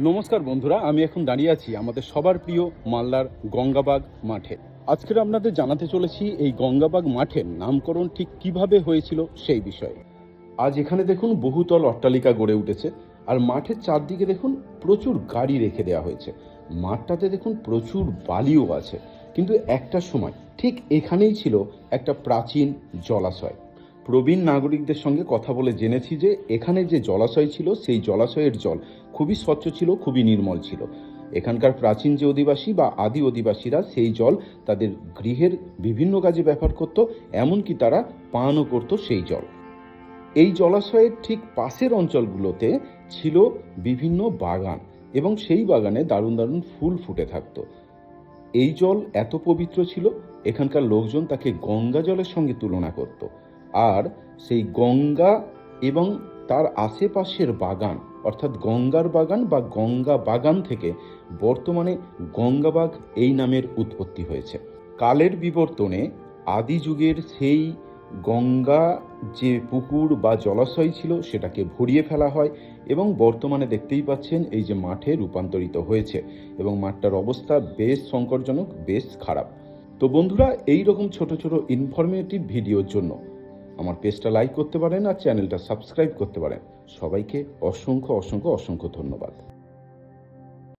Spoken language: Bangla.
নমস্কার বন্ধুরা, আমি এখন দাঁড়িয়ে আছি আমাদের সবার প্রিয় মালদার গঙ্গাবাগ মাঠে। আজকের আপনাদের জানাতে চলেছি এই গঙ্গাবাগ মাঠের নামকরণ ঠিক কিভাবে হয়েছিল সেই বিষয়ে। আজ এখানে দেখুন বহুতল অট্টালিকা গড়ে উঠেছে, আর মাঠের চারদিকে দেখুন প্রচুর গাড়ি রেখে দেওয়া হয়েছে। মাঠটাতে দেখুন প্রচুর বালিও আছে, কিন্তু একটা সময় ঠিক এখানেই ছিল একটা প্রাচীন জলাশয়। প্রবীণ নাগরিকদের সঙ্গে কথা বলে জেনেছি যে এখানে যে জলাশয় ছিল সেই জলাশয়ের জল খুবই স্বচ্ছ ছিল, খুবই নির্মল ছিল। এখানকার প্রাচীন যে অধিবাসী বা আদি অধিবাসীরা সেই জল তাদের গৃহের বিভিন্ন কাজে ব্যবহার করত, এমনকি তারা পানও করত সেই জল। এই জলাশয়ের ঠিক পাশের অঞ্চলগুলোতে ছিল বিভিন্ন বাগান, এবং সেই বাগানে দারুণ দারুণ ফুল ফুটে থাকতো। এই জল এত পবিত্র ছিল, এখানকার লোকজন তাকে গঙ্গা জলের সঙ্গে তুলনা করত। আর সেই গঙ্গা এবং তার আশেপাশের বাগান, অর্থাৎ গঙ্গার বাগান বা গঙ্গা বাগান থেকে বর্তমানে গঙ্গাবাগ এই নামের উৎপত্তি হয়েছে। কালের বিবর্তনে আদি যুগের সেই গঙ্গা যে পুকুর বা জলাশয় ছিল সেটাকে ভরিয়ে ফেলা হয়, এবং বর্তমানে দেখতেই পাচ্ছেন এই যে মাঠে রূপান্তরিত হয়েছে, এবং মাঠটার অবস্থা বেশ সংকটজনক, বেশ খারাপ। তো বন্ধুরা, এই রকম ছোট ছোট ইনফরমেটিভ ভিডিওর জন্য আমার পেজটা লাইক করতে পারেন আর চ্যানেলটা সাবস্ক্রাইব করতে পারেন। সবাইকে অসংখ্য অসংখ্য অসংখ্য ধন্যবাদ।